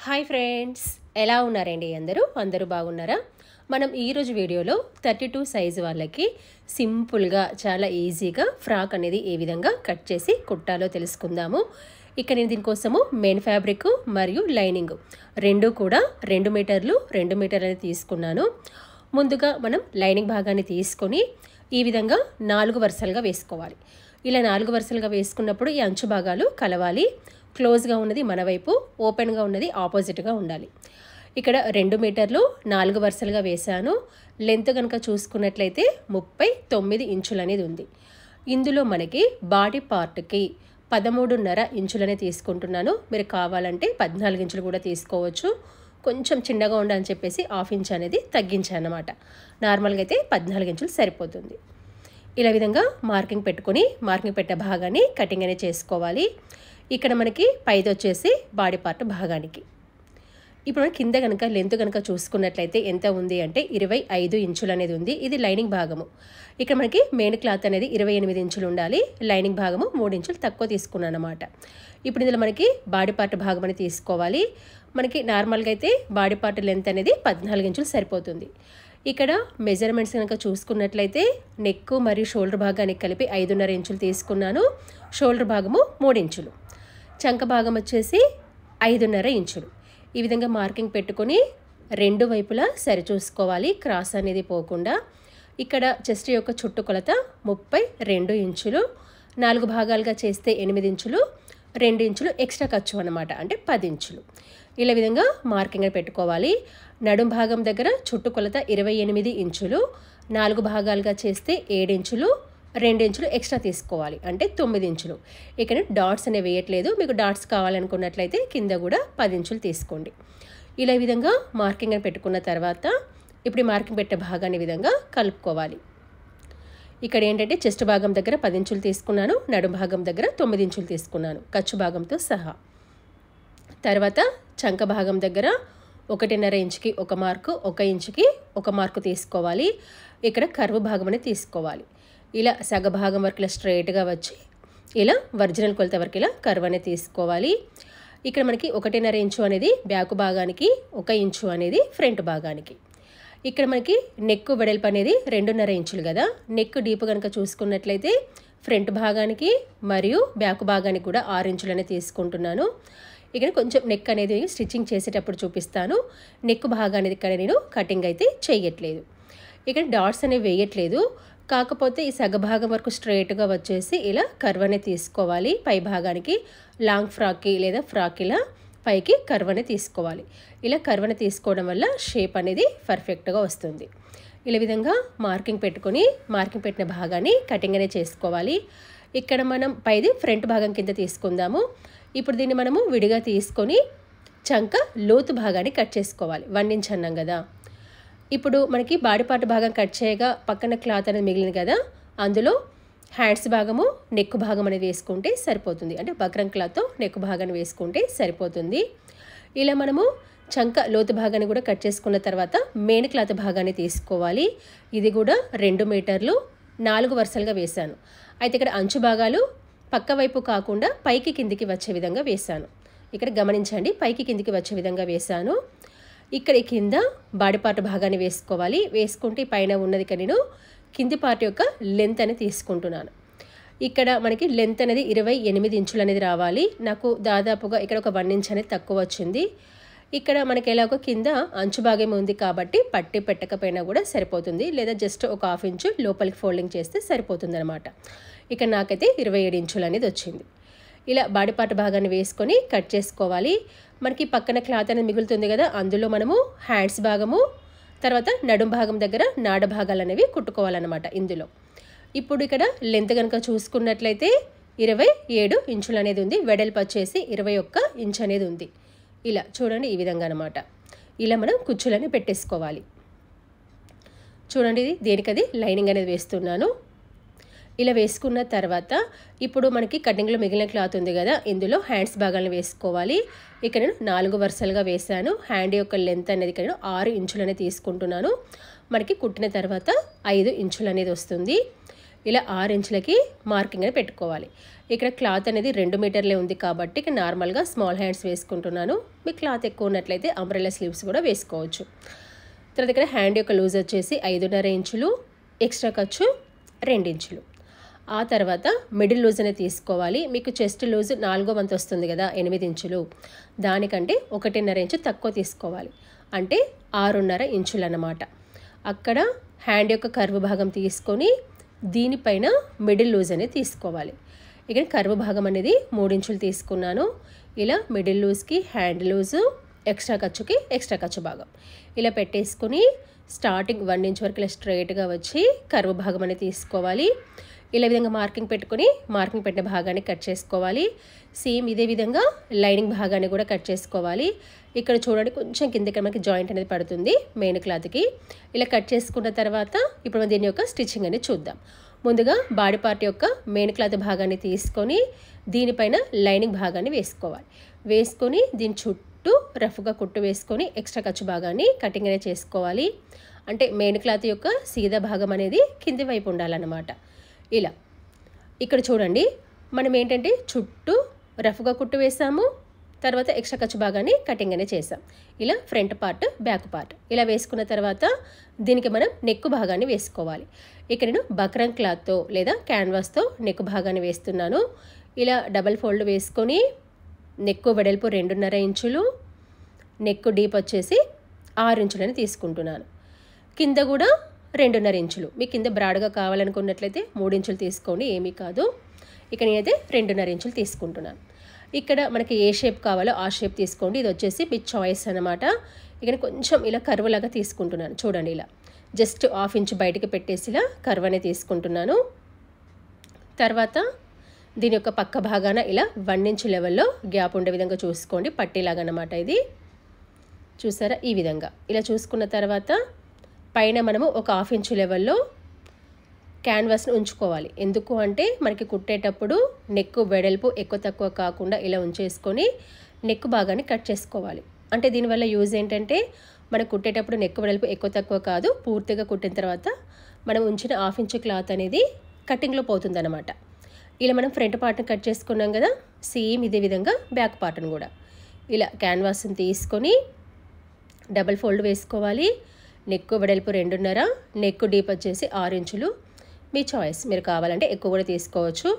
Hi friends, ఎలా ఉన్నారండి? అందరూ బాగున్నారా? మనం ఈరోజు వీడియోలో 32 సైజు వాళ్ళకి సింపుల్గా చాలా ఈజీగా ఫ్రాక్ అనేది ఏ విధంగా కట్ చేసి కుట్టాలో తెలుసుకుందాము. ఇక్కడ నేను దీనికోసము మెయిన్ ఫ్యాబ్రిక్ మరియు లైనింగ్ రెండు కూడా 2 మీటర్లు అనేది తీసుకున్నాను. ముందుగా మనం లైనింగ్ భాగాన్ని తీసుకొని ఈ విధంగా 4 వరుసలుగా వేసుకోవాలి. ఇలా 4 వరుసలుగా వేసుకున్నప్పుడు ఈ అంచు భాగాలు కలవాలి. క్లోజ్గా ఉన్నది మన వైపు, ఓపెన్గా ఉన్నది ఆపోజిట్గా ఉండాలి. ఇక్కడ 2 మీటర్లు 4 వరుసలుగా వేశాను. లెంత్ కనుక చూసుకున్నట్లయితే 39 ఇంచులు అనేది ఉంది. ఇందులో మనకి బాడీ పార్ట్కి 13.5 ఇంచులనే తీసుకుంటున్నాను. మీరు కావాలంటే 14 ఇంచులు కూడా తీసుకోవచ్చు. కొంచెం చిన్నగా ఉండాలని చెప్పేసి 1/2 ఇంచ్ అనేది తగ్గించాను అన్నమాట. నార్మల్గా అయితే 14 ఇంచులు సరిపోతుంది. ఇలా విధంగా మార్కింగ్ పెట్టుకొని మార్కింగ్ పెట్టే భాగాన్ని కటింగ్ అనేది చేసుకోవాలి. ఇక్కడ మనకి పైది వచ్చేసి బాడీ పార్ట్ భాగానికి. ఇప్పుడు కింద కనుక లెంత్ కనుక చూసుకున్నట్లయితే ఎంత ఉంది అంటే 25 ఇంచులు అనేది ఉంది. ఇది లైనింగ్ భాగము. ఇక్కడ మనకి మెయిన్ క్లాత్ అనేది 28 ఇంచులు ఉండాలి. లైనింగ్ భాగము 3 ఇంచులు తక్కువ తీసుకున్నాను అన్నమాట. ఇప్పుడు ఇందులో మనకి బాడీ పార్ట్ భాగం అనేది తీసుకోవాలి. మనకి నార్మల్గా అయితే బాడీ పార్ట్ లెంత్ అనేది 14 ఇంచులు సరిపోతుంది. ఇక్కడ మెజర్మెంట్స్ కనుక చూసుకున్నట్లయితే నెక్ మరియు షోల్డర్ భాగానికి కలిపి 5.5 ఇంచులు తీసుకున్నాను. షోల్డర్ భాగము 3 ఇంచులు, చంక భాగం వచ్చేసి 5.5 ఇంచులు. ఈ విధంగా మార్కింగ్ పెట్టుకొని రెండు వైపులా సరి చూసుకోవాలి, క్రాస్ అనేది పోకుండా. ఇక్కడ చెస్ట్ యొక్క చుట్టుకొలత 32 ఇంచులు. 4 భాగాలుగా చేస్తే 8 ఇంచులు, 2 ఇంచులు ఎక్స్ట్రా ఖర్చు అన్నమాట, అంటే 10 ఇంచులు. ఇలా విధంగా మార్కింగ్ పెట్టుకోవాలి. నడుం భాగం దగ్గర చుట్టుకొలత 28 ఇంచులు. 4 భాగాలుగా చేస్తే 7 ఇంచులు, 2 ఇంచులు ఎక్స్ట్రా తీసుకోవాలి, అంటే 9 ఇంచులు. ఇక్కడ డాట్స్ అనేవి వేయట్లేదు. మీకు డాట్స్ కావాలనుకున్నట్లయితే కింద కూడా 10 ఇంచులు తీసుకోండి. ఇలా ఈ విధంగా మార్కింగ్ అని పెట్టుకున్న తర్వాత ఇప్పుడు మార్కింగ్ పెట్టే భాగాన్ని విధంగా కలుపుకోవాలి. ఇక్కడ ఏంటంటే చెస్ట్ భాగం దగ్గర 10 ఇంచులు తీసుకున్నాను, నడుం భాగం దగ్గర 9 ఇంచులు తీసుకున్నాను ఖర్చు భాగంతో సహా. తర్వాత చంక భాగం దగ్గర 1.5 ఇంచుకి 1 మార్కు, 1 ఇంచుకి 1 మార్కు తీసుకోవాలి. ఇక్కడ కర్వ్ భాగం అనేది తీసుకోవాలి. ఇలా సగ భాగం వరకు ఇలా స్ట్రైట్గా వచ్చి ఇలా ఒరిజినల్ కొలత వరకు ఇలా కర్వ్ అనేది తీసుకోవాలి. ఇక్కడ మనకి 1.5 ఇంచు అనేది బ్యాక్ భాగానికి, 1 ఇంచు అనేది ఫ్రంట్ భాగానికి. ఇక్కడ మనకి నెక్ వెడల్పు అనేది 2.5 ఇంచులు కదా. నెక్ డీప్ కనుక చూసుకున్నట్లయితే ఫ్రంట్ భాగానికి మరియు బ్యాక్ భాగానికి కూడా 6 ఇంచులు అనేది తీసుకుంటున్నాను. ఇక్కడ కొంచెం నెక్ అనేది స్టిచ్చింగ్ చేసేటప్పుడు చూపిస్తాను. నెక్ భాగానికి ఇక్కడ నేను కటింగ్ అయితే చేయట్లేదు. ఇక్కడ డాట్స్ అనేవి వేయట్లేదు. కాకపోతే ఈ సగ భాగం వరకు స్ట్రైట్గా వచ్చేసి ఇలా కర్వ్ అనేది తీసుకోవాలి. పై భాగానికి లాంగ్ ఫ్రాక్కి లేదా ఫ్రాక్ ఇలా పైకి కర్వ్ అనేది తీసుకోవాలి. ఇలా కర్వ్ అనేది తీసుకోవడం వల్ల షేప్ అనేది పర్ఫెక్ట్గా వస్తుంది. ఇలా విధంగా మార్కింగ్ పెట్టుకొని మార్కింగ్ పెట్టిన భాగాన్ని కటింగ్ అనేది చేసుకోవాలి. ఇక్కడ మనం పైది ఫ్రంట్ భాగం కింద తీసుకుందాము. ఇప్పుడు దీన్ని మనము విడిగా తీసుకొని చంక లోతు భాగాన్ని కట్ చేసుకోవాలి. 1 ఇంచ్ అన్నాం కదా. ఇప్పుడు మనకి బాడీ పార్ట్ భాగం కట్ చేయగా పక్కన క్లాత్ అనేది మిగిలింది కదా, అందులో హ్యాండ్స్ భాగము నెక్ భాగం అనేది వేసుకుంటే సరిపోతుంది. అంటే బక్రం క్లాత్తో నెక్ భాగాన్ని వేసుకుంటే సరిపోతుంది. ఇలా మనము చంక లోతు భాగాన్ని కూడా కట్ చేసుకున్న తర్వాత మెయిన్ క్లాత్ భాగాన్ని తీసుకోవాలి. ఇది కూడా 2 మీటర్లు 4 వరుసలుగా వేశాను. అయితే ఇక్కడ అంచు భాగాలు పక్క వైపు కాకుండా పైకి కిందికి వచ్చే విధంగా వేశాను. ఇక్కడ గమనించండి, పైకి కిందికి వచ్చే విధంగా వేశాను. ఇక్కడ కింద బాడీ పార్ట్ భాగాన్ని వేసుకోవాలి. వేసుకుంటే పైన ఉన్నది నేను కింది పార్ట్ యొక్క లెంత్ అనేది తీసుకుంటున్నాను. ఇక్కడ మనకి లెంత్ అనేది 28 ఇంచులు అనేది రావాలి. నాకు దాదాపుగా ఇక్కడ ఒక 1 ఇంచ్ అనేది తక్కువ వచ్చింది. ఇక్కడ మనకి ఎలాగో కింద అంచు భాగం ఉంది కాబట్టి పట్టి పెట్టకపోయినా కూడా సరిపోతుంది, లేదా జస్ట్ ఒక 1/2 ఇంచు లోపలికి ఫోల్డింగ్ చేస్తే సరిపోతుంది అనమాట. ఇక్కడ నాకైతే 27 ఇంచులు అనేది వచ్చింది. ఇలా బాడీ పార్ట్ భాగాన్ని వేసుకొని కట్ చేసుకోవాలి. మనకి పక్కన క్లాత్ అనేది మిగులుతుంది కదా, అందులో మనము హ్యాండ్స్ భాగము తర్వాత నడుం భాగం దగ్గర నాడ భాగాలు అనేవి కుట్టుకోవాలన్నమాట ఇందులో. ఇప్పుడు ఇక్కడ లెంత్ కనుక చూసుకున్నట్లయితే 27 ఇంచులు అనేది ఉంది. వెడల్పు వచ్చేసి 21 ఇంచ్ అనేది ఉంది. ఇలా చూడండి, ఈ విధంగా అనమాట. ఇలా మనం కుచ్చులని పెట్టేసుకోవాలి. చూడండి, ఇది దేనికది లైనింగ్ అనేది వేస్తున్నాను. ఇలా వేసుకున్న తర్వాత ఇప్పుడు మనకి కటింగ్లో మిగిలిన క్లాత్ ఉంది కదా, ఇందులో హ్యాండ్స్ భాగాలను వేసుకోవాలి. ఇక్కడ నేను 4 వరుసలుగా వేశాను. హ్యాండ్ యొక్క లెంత్ అనేది ఇక్కడ నేను 6 ఇంచులు అనేది తీసుకుంటున్నాను. మనకి కుట్టిన తర్వాత 5 ఇంచులు అనేది వస్తుంది. ఇలా 6 ఇంచులకి మార్కింగ్ అనేది పెట్టుకోవాలి. ఇక్కడ క్లాత్ అనేది 2 మీటర్లే ఉంది కాబట్టి ఇక నార్మల్గా స్మాల్ హ్యాండ్స్ వేసుకుంటున్నాను. మీ క్లాత్ ఎక్కువ ఉన్నట్లయితే అంబ్రెల్లా స్లీవ్స్ కూడా వేసుకోవచ్చు. తర్వాత ఇక్కడ హ్యాండ్ యొక్క లూజ్ వచ్చేసి 5.5 ఇంచులు, ఎక్స్ట్రా ఖర్చు 2 ఇంచులు. ఆ తర్వాత మిడిల్ లూజ్ అనేది తీసుకోవాలి. మీకు చెస్ట్ లూజ్ 4వ వంతు వస్తుంది కదా 8 ఇంచులు, దానికంటే 1.5 ఇంచు తక్కువ తీసుకోవాలి, అంటే 6.5 ఇంచులు అన్నమాట. అక్కడ హ్యాండ్ యొక్క కర్వ్ భాగం తీసుకొని దీనిపైన మిడిల్ లూజ్ అనేది తీసుకోవాలి. ఇక్కడ కర్వ్ భాగం అనేది 3 ఇంచులు తీసుకున్నాను. ఇలా మిడిల్ లూజ్కి హ్యాండ్ లూజు, ఎక్స్ట్రా ఖర్చు భాగం ఇలా పెట్టేసుకుని స్టార్టింగ్ 1 ఇంచ్ వరకు ఇలా స్ట్రైట్గా వచ్చి కర్వ్ భాగం అనేది తీసుకోవాలి. ఇలా విధంగా మార్కింగ్ పెట్టుకుని మార్కింగ్ పెట్టిన భాగాన్ని కట్ చేసుకోవాలి. సేమ్ ఇదే విధంగా లైనింగ్ భాగాన్ని కూడా కట్ చేసుకోవాలి. ఇక్కడ చూడండి కొంచెం కిందకి మనకి జాయింట్ అనేది పడుతుంది మెయిన్ క్లాత్కి. ఇలా కట్ చేసుకున్న తర్వాత ఇప్పుడు మనం దీని యొక్క స్టిచ్చింగ్ అనేది చూద్దాం. ముందుగా బాడీ పార్ట్ యొక్క మెయిన్ క్లాత్ భాగాన్ని తీసుకొని దీనిపైన లైనింగ్ భాగాన్ని వేసుకోవాలి. వేసుకొని దీని చుట్టూ రఫ్గా కుట్టు వేసుకొని ఎక్స్ట్రా ఖర్చు భాగాన్ని కటింగ్ అనేది చేసుకోవాలి. అంటే మెయిన్ క్లాత్ యొక్క సీదా భాగం అనేది కింది వైపు ఉండాలన్నమాట. ఇలా ఇక్కడ చూడండి మనం ఏంటంటే చుట్టూ రఫ్గా కుట్టు వేసాము, తర్వాత ఎక్స్ట్రా ఖర్చు భాగాన్ని కటింగ్ అనేది చేసాం. ఇలా ఫ్రంట్ పార్ట్, బ్యాక్ పార్ట్ ఇలా వేసుకున్న తర్వాత దీనికి మనం నెక్ భాగాన్ని వేసుకోవాలి. ఇక్కడ నేను బక్రంగ్ క్లాత్తో లేదా క్యాన్వాస్తో నెక్ భాగాన్ని వేస్తున్నాను. ఇలా డబల్ ఫోల్డ్ వేసుకొని నెక్ వెడల్పు 2.5 ఇంచులు, నెక్ డీప్ వచ్చేసి 6 ఇంచులని తీసుకుంటున్నాను. కింద కూడా 2.5 ఇంచులు. మీ కింద బ్రాడ్గా కావాలనుకున్నట్లయితే 3 ఇంచులు తీసుకోండి, ఏమీ కాదు. ఇక నేనైతే 2.5 ఇంచులు తీసుకుంటున్నాను. ఇక్కడ మనకి ఏ షేప్ కావాలో ఆ షేప్ తీసుకోండి. ఇది వచ్చేసి మీ చాయిస్ అనమాట. ఇక్కడ కొంచెం ఇలా కర్వ్ లాగా తీసుకుంటున్నాను. చూడండి ఇలా జస్ట్ 1/2 ఇంచు బయటికి పెట్టేసి ఇలా కర్వ్ అనేది తీసుకుంటున్నాను. తర్వాత దీని యొక్క పక్క భాగాన ఇలా 1 ఇంచు లెవెల్లో గ్యాప్ ఉండే విధంగా చూసుకోండి, పట్టీలాగా అన్నమాట. ఇది చూసారా ఈ విధంగా ఇలా చూసుకున్న తర్వాత పైన మనము ఒక 1/2 ఇంచు లెవెల్లో క్యాన్వాస్ని ఉంచుకోవాలి. ఎందుకు అంటే మనకి కుట్టేటప్పుడు నెక్ వెడల్పు ఎక్కువ తక్కువ కాకుండా ఇలా ఉంచేసుకొని నెక్ భాగాన్ని కట్ చేసుకోవాలి. అంటే దీనివల్ల యూజ్ ఏంటంటే మనం కుట్టేటప్పుడు నెక్ వెడల్పు ఎక్కువ తక్కువ కాదు, పూర్తిగా కుట్టిన తర్వాత మనం ఉంచిన 1/2 ఇంచు క్లాత్ అనేది కటింగ్లో పోతుందన్నమాట. ఇలా మనం ఫ్రంట్ పార్ట్ని కట్ చేసుకున్నాం కదా, సేమ్ ఇదే విధంగా బ్యాక్ పార్ట్ని కూడా ఇలా క్యాన్వాస్ని తీసుకొని డబల్ ఫోల్డ్ వేసుకోవాలి. నెక్ వెడల్పు 2.5, నెక్ డీప్ వచ్చేసి 6 ఇంచులు. మీ చాయిస్, మీరు కావాలంటే ఎక్కువ కూడా తీసుకోవచ్చు.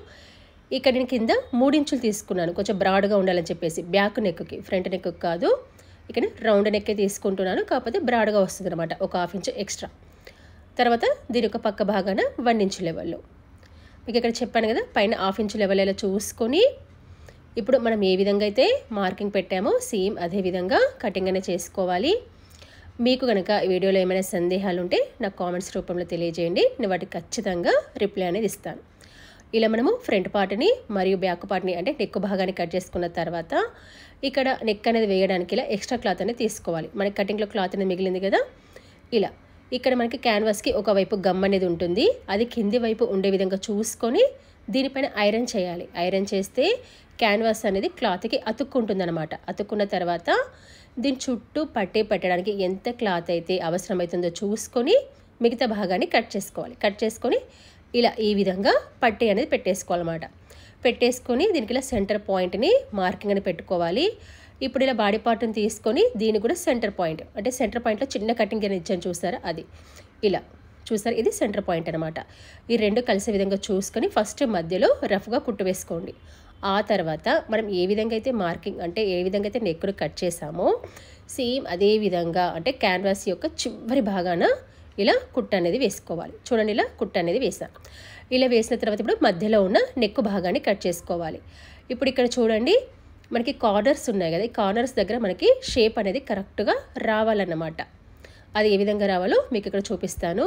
ఇక్కడ నేను కింద 3 ఇంచులు తీసుకున్నాను, కొంచెం బ్రాడ్గా ఉండాలని చెప్పేసి బ్యాక్ నెక్కి, ఫ్రంట్ నెక్కి కాదు. ఇక్కడ రౌండ్ నెక్కే తీసుకుంటున్నాను, కాకపోతే బ్రాడ్గా వస్తుంది అనమాట, ఒక 1/2 ఇంచు ఎక్స్ట్రా. తర్వాత దీని యొక్క పక్క భాగాన 1 ఇంచు లెవెల్లో మీకు ఇక్కడ చెప్పాను కదా, పైన 1/2 ఇంచు లెవెల్ ఇలా చూసుకొని ఇప్పుడు మనం ఏ విధంగా అయితే మార్కింగ్ పెట్టామో సేమ్ అదే విధంగా కటింగ్ అనేది చేసుకోవాలి. మీకు కనుక ఈ వీడియోలో ఏమైనా సందేహాలు ఉంటే నాకు కామెంట్స్ రూపంలో తెలియజేయండి, నేను వాటికి ఖచ్చితంగా రిప్లై అనేది ఇస్తాను. ఇలా మనము ఫ్రంట్ పార్ట్ని మరియు బ్యాక్ పార్ట్ని అంటే నెక్ భాగాన్ని కట్ చేసుకున్న తర్వాత ఇక్కడ నెక్ అనేది వేయడానికి ఇలా ఎక్స్ట్రా క్లాత్ అనేది తీసుకోవాలి. మనకి కటింగ్లో క్లాత్ అనేది మిగిలింది కదా, ఇలా ఇక్కడ మనకి క్యాన్వాస్కి ఒకవైపు గమ్ అనేది ఉంటుంది, అది కింది వైపు ఉండే విధంగా చూసుకొని దీనిపైన ఐరన్ చేయాలి. ఐరన్ చేస్తే క్యాన్వాస్ అనేది క్లాత్కి అతుక్కుంటుందన్నమాట. అతుక్కున్న తర్వాత దీని చుట్టూ పట్టీ పెట్టడానికి ఎంత క్లాత్ అయితే అవసరమవుతుందో చూసుకొని మిగతా భాగాన్ని కట్ చేసుకోవాలి. కట్ చేసుకొని ఇలా ఈ విధంగా పట్టీ అనేది పెట్టేసుకోవాలన్నమాట. పెట్టేసుకొని దీనికి ఇలా సెంటర్ పాయింట్ని మార్కింగ్ అని పెట్టుకోవాలి. ఇప్పుడు ఇలా బాడీ పార్ట్ని తీసుకొని దీన్ని కూడా సెంటర్ పాయింట్, అంటే సెంటర్ పాయింట్లో చిన్న కటింగ్ అని ఇచ్చాను చూసారా, అది ఇలా చూసారు, ఇది సెంటర్ పాయింట్ అనమాట. ఈ రెండు కలిసే విధంగా చూసుకొని ఫస్ట్ మధ్యలో రఫ్గా కుట్టు వేసుకోండి. ఆ తర్వాత మనం ఏ విధంగా అయితే మార్కింగ్ అంటే ఏ విధంగా అయితే నెక్ను కట్ చేసామో సేమ్ అదే విధంగా అంటే క్యాన్వాస్ యొక్క చివరి భాగాన ఇలా కుట్టు అనేది వేసుకోవాలి. చూడండి ఇలా కుట్టు అనేది వేసాను. ఇలా వేసిన తర్వాత ఇప్పుడు మధ్యలో ఉన్న నెక్ భాగాన్ని కట్ చేసుకోవాలి. ఇప్పుడు ఇక్కడ చూడండి మనకి కార్నర్స్ ఉన్నాయి కదా, ఈ కార్నర్స్ దగ్గర మనకి షేప్ అనేది కరెక్ట్గా రావాలన్నమాట. అది ఏ విధంగా రావాలో మీకు ఇక్కడ చూపిస్తాను.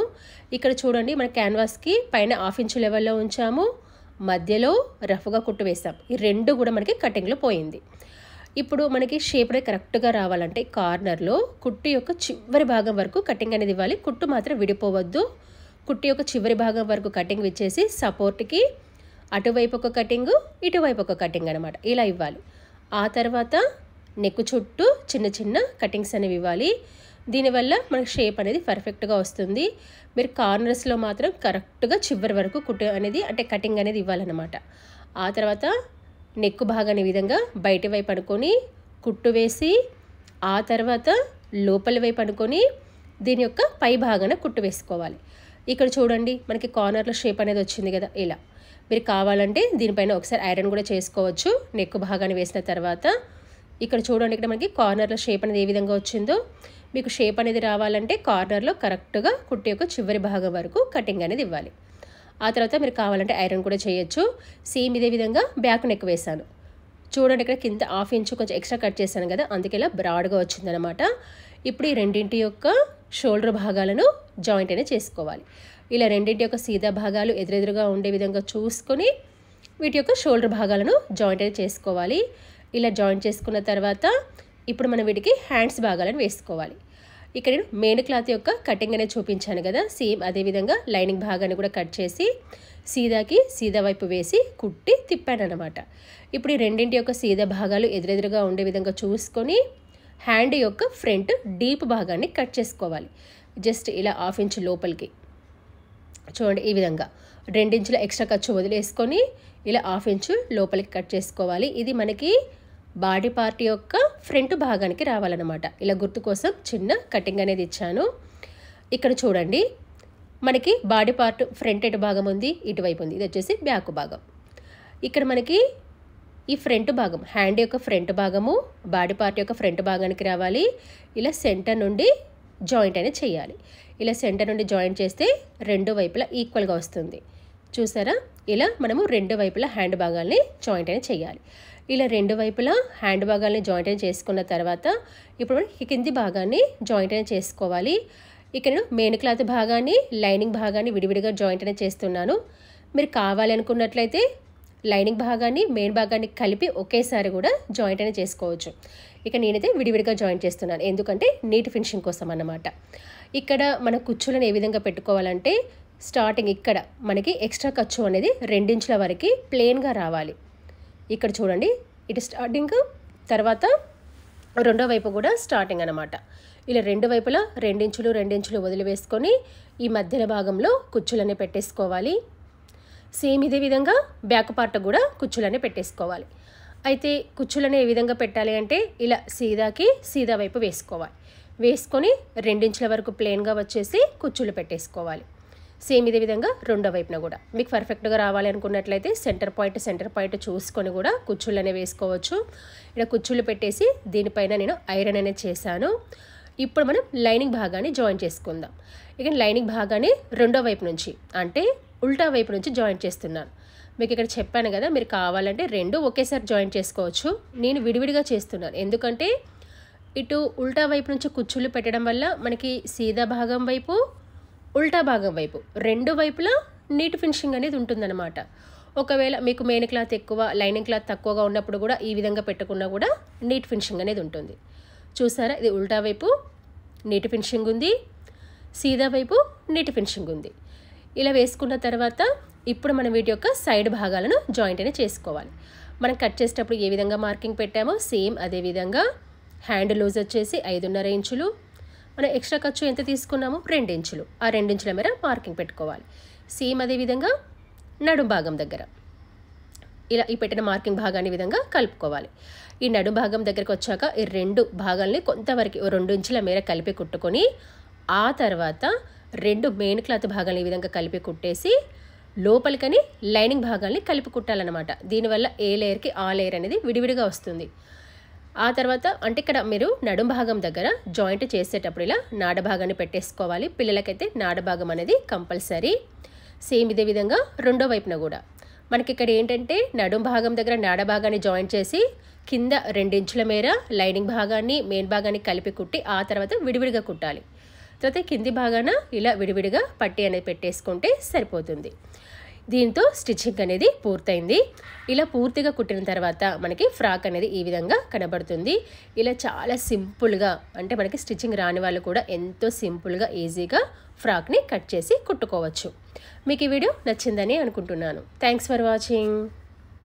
ఇక్కడ చూడండి మన క్యాన్వాస్కి పైన 1/2 ఇంచు లెవెల్లో ఉంచాము, మధ్యలో రఫ్గా కుట్టు వేసాం. ఈ రెండు కూడా మనకి కటింగ్లో పోయింది. ఇప్పుడు మనకి షేప్ అనేది కరెక్ట్గా రావాలంటే కార్నర్లో కుట్టు యొక్క చివరి భాగం వరకు కటింగ్ అనేది ఇవ్వాలి. కుట్టు మాత్రం విడిపోవద్దు. కుట్టు యొక్క చివరి భాగం వరకు కటింగ్ ఇచ్చేసి సపోర్ట్కి అటువైపు ఒక కటింగ్ ఇటువైపు ఒక కటింగ్ అనమాట, ఇలా ఇవ్వాలి. ఆ తర్వాత నెక్ చుట్టూ చిన్న చిన్న కటింగ్స్ అనేవి ఇవ్వాలి. దీనివల్ల మనకు షేప్ అనేది పర్ఫెక్ట్గా వస్తుంది. మీరు కార్నర్స్లో మాత్రం కరెక్ట్గా చివరి వరకు కుట్టు అనేది అంటే కటింగ్ అనేది ఇవ్వాలన్నమాట. ఆ తర్వాత నెక్ భాగాన్ని ఈ విధంగా బయటి వైపు అనుకొని కుట్టు వేసి ఆ తర్వాత లోపలి వైపు అనుకొని దీని యొక్క పై భాగాన కుట్టు వేసుకోవాలి. ఇక్కడ చూడండి మనకి కార్నర్లో షేప్ అనేది వచ్చింది కదా. ఇలా మీరు కావాలంటే దీనిపైన ఒకసారి ఐరన్ కూడా చేసుకోవచ్చు. నెక్ భాగాన్ని వేసిన తర్వాత ఇక్కడ చూడండి, ఇక్కడ మనకి కార్నర్లో షేప్ అనేది ఏ విధంగా వచ్చిందో. మీకు షేప్ అనేది రావాలంటే కార్నర్లో కరెక్ట్గా కుట్టు యొక్క చివరి భాగం వరకు కటింగ్ అనేది ఇవ్వాలి. ఆ తర్వాత మీరు కావాలంటే ఐరన్ కూడా చేయొచ్చు. సేమ్ ఇదే విధంగా బ్యాక్ నెక్ వేసాను. చూడండి ఇక్కడ కింద 1/2 ఇంచు కొంచెం ఎక్స్ట్రా కట్ చేశాను కదా, అందుకే ఇలా బ్రాడ్గా వచ్చిందనమాట. ఇప్పుడు ఈ రెండింటి యొక్క షోల్డర్ భాగాలను జాయింట్ అనేది చేసుకోవాలి. ఇలా రెండింటి యొక్క సీదా భాగాలు ఎదురెదురుగా ఉండే విధంగా చూసుకొని వీటి యొక్క షోల్డర్ భాగాలను జాయింట్ అనేది చేసుకోవాలి. ఇలా జాయింట్ చేసుకున్న తర్వాత ఇప్పుడు మనం వీటికి హ్యాండ్స్ భాగాలను వేసుకోవాలి. ఇక్కడ నేను మెయిన్ క్లాత్ యొక్క కటింగ్ అనేది చూపించాను కదా, సేమ్ అదేవిధంగా లైనింగ్ భాగాన్ని కూడా కట్ చేసి సీదాకి సీదా వైపు వేసి కుట్టి తిప్పాను అనమాట. ఇప్పుడు ఈ రెండింటి యొక్క సీదా భాగాలు ఎదురెదురుగా ఉండే విధంగా చూసుకొని హ్యాండ్ యొక్క ఫ్రంట్ డీప్ భాగాన్ని కట్ చేసుకోవాలి. జస్ట్ ఇలా 1/2 ఇంచు లోపలికి చూడండి, ఈ విధంగా 2 ఇంచుల ఎక్స్ట్రా ఖర్చు వదిలేసుకొని ఇలా 1/2 ఇంచు లోపలికి కట్ చేసుకోవాలి. ఇది మనకి బాడీ పార్ట్ యొక్క ఫ్రంట్ భాగానికి రావాలన్నమాట. ఇలా గుర్తు కోసం చిన్న కటింగ్ అనేది ఇచ్చాను. ఇక్కడ చూడండి మనకి బాడీ పార్ట్ ఫ్రంట్ ఎటు భాగం ఉంది, ఇటువైపు ఉంది. ఇది వచ్చేసి బ్యాక్ భాగం. ఇక్కడ మనకి ఈ ఫ్రంట్ భాగం హ్యాండ్ యొక్క ఫ్రంట్ భాగము బాడీ పార్ట్ యొక్క ఫ్రంట్ భాగానికి రావాలి. ఇలా సెంటర్ నుండి జాయింట్ అనేది చేయాలి. ఇలా సెంటర్ నుండి జాయింట్ చేస్తే రెండు వైపులా ఈక్వల్గా వస్తుంది. చూసారా, ఇలా మనము రెండు వైపులా హ్యాండ్ భాగాల్ని జాయింట్ అనేది చేయాలి. ఇలా రెండు వైపులా హ్యాండ్ భాగాల్ని జాయింట్ అనేది చేసుకున్న తర్వాత ఇప్పుడు కింది భాగాన్ని జాయింట్ అనేది చేసుకోవాలి. ఇక్కడ నేను మెయిన్ క్లాత్ భాగాన్ని లైనింగ్ భాగాన్ని విడివిడిగా జాయింట్ అనేది చేస్తున్నాను. మీరు కావాలి అనుకున్నట్లయితే లైనింగ్ భాగాన్ని మెయిన్ భాగాన్ని కలిపి ఒకేసారి కూడా జాయింట్ అనేది చేసుకోవచ్చు. ఇక నేనైతే విడివిడిగా జాయింట్ చేస్తున్నాను, ఎందుకంటే నీట్ ఫినిషింగ్ కోసం అన్నమాట. ఇక్కడ మన కుచ్చులను ఏ విధంగా పెట్టుకోవాలంటే స్టార్టింగ్ ఇక్కడ మనకి ఎక్స్ట్రా ఖర్చు అనేది 2 ఇంచుల వరకు ప్లెయిన్గా రావాలి. ఇక్కడ చూడండి, ఇటు స్టార్టింగ్ తర్వాత రెండో వైపు కూడా స్టార్టింగ్ అనమాట. ఇలా రెండు వైపులా 2 ఇంచులు 2 ఇంచులు వదిలివేసుకొని ఈ మధ్యన భాగంలో కుచ్చులన్నీ పెట్టేసుకోవాలి. సేమ్ ఇదే విధంగా బ్యాక్ పార్ట్ కూడా కుచ్చులన్నీ పెట్టేసుకోవాలి. అయితే కుచ్చులను ఏ విధంగా పెట్టాలి అంటే ఇలా సీదాకి సీదా వైపు వేసుకోవాలి. వేసుకొని 2 ఇంచుల వరకు ప్లెయిన్గా వచ్చేసి కుచ్చులు పెట్టేసుకోవాలి. సేమ్ ఇదే విధంగా రెండో వైపున కూడా మీకు పర్ఫెక్ట్గా రావాలి అనుకున్నట్లయితే సెంటర్ పాయింట్ చూసుకొని కూడా కుచ్చులు అనేవి వేసుకోవచ్చు. ఇలా కుచ్చులు పెట్టేసి దీనిపైన నేను ఐరన్ అనేది చేశాను. ఇప్పుడు మనం లైనింగ్ భాగాన్ని జాయిన్ చేసుకుందాం. ఇక లైనింగ్ భాగాన్ని రెండో వైపు నుంచి అంటే ఉల్టా వైపు నుంచి జాయిన్ చేస్తున్నాను. మీకు ఇక్కడ చెప్పాను కదా, మీరు కావాలంటే రెండు ఒకేసారి జాయిన్ చేసుకోవచ్చు. నేను విడివిడిగా చేస్తున్నాను, ఎందుకంటే ఇటు ఉల్టా వైపు నుంచి కుచ్చులు పెట్టడం వల్ల మనకి సీదా భాగం వైపు ఉల్టా భాగం వైపు రెండు వైపులా నీట్ ఫినిషింగ్ అనేది ఉంటుందన్నమాట. ఒకవేళ మీకు మెయిన్ క్లాత్ ఎక్కువ లైనింగ్ క్లాత్ తక్కువగా ఉన్నప్పుడు కూడా ఈ విధంగా పెట్టుకున్నా కూడా నీట్ ఫినిషింగ్ అనేది ఉంటుంది. చూసారా, ఇది ఉల్టా వైపు నీట్ ఫినిషింగ్ ఉంది, సీదా వైపు నీట్ ఫినిషింగ్ ఉంది. ఇలా వేసుకున్న తర్వాత ఇప్పుడు మనం వీటి యొక్క సైడ్ భాగాలను జాయింట్ అనేది చేసుకోవాలి. మనం కట్ చేసేటప్పుడు ఏ విధంగా మార్కింగ్ పెట్టామో సేమ్ అదే విధంగా హ్యాండ్ లూజ్ వచ్చేసి 5.5 ఇంచులు, మనం ఎక్స్ట్రా ఖర్చు ఎంత తీసుకున్నామో 2 ఇంచులు, ఆ 2 ఇంచుల మేర మార్కింగ్ పెట్టుకోవాలి. సేమ్ అదే విధంగా నడుం భాగం దగ్గర ఇలా ఈ పెట్టిన మార్కింగ్ భాగాన్ని విధంగా కలుపుకోవాలి. ఈ నడుం భాగం దగ్గరికి వచ్చాక ఈ రెండు భాగాల్ని కొంతవరకు 2 ఇంచుల మేర కలిపి కుట్టుకొని ఆ తర్వాత రెండు మెయిన్ క్లాత్ భాగాలను ఈ విధంగా కలిపి కుట్టేసి లోపలికని లైనింగ్ భాగాల్ని కలిపి కుట్టాలన్నమాట. దీనివల్ల ఏ లేయర్కి ఆ లేయర్ అనేది విడివిడిగా వస్తుంది. ఆ తర్వాత అంటే ఇక్కడ మీరు నడుం భాగం దగ్గర జాయింట్ చేసేటప్పుడు ఇలా నాడ భాగాన్ని పెట్టేసుకోవాలి. పిల్లలకైతే నాడ భాగం అనేది కంపల్సరీ. సేమ్ ఇదే విధంగా రెండో వైపున కూడా మనకి ఇక్కడ ఏంటంటే నడుం భాగం దగ్గర నాడ భాగాన్ని జాయింట్ చేసి కింద 2 ఇంచుల మేర లైనింగ్ భాగాన్ని మెయిన్ భాగాన్ని కలిపి కుట్టి ఆ తర్వాత విడివిడిగా కుట్టాలి. తర్వాత కింది భాగాన ఇలా విడివిడిగా పట్టీ అనేది పెట్టేసుకుంటే సరిపోతుంది. దీంతో స్టిచ్చింగ్ అనేది పూర్తయింది. ఇలా పూర్తిగా కుట్టిన తర్వాత మనకి ఫ్రాక్ అనేది ఈ విధంగా కనబడుతుంది. ఇలా చాలా సింపుల్గా అంటే మనకి స్టిచ్చింగ్ రాని వాళ్ళు కూడా ఎంతో సింపుల్గా ఈజీగా ఫ్రాక్ని కట్ చేసి కుట్టుకోవచ్చు. మీకు ఈ వీడియో నచ్చిందని అనుకుంటున్నాను. Thanks for watching.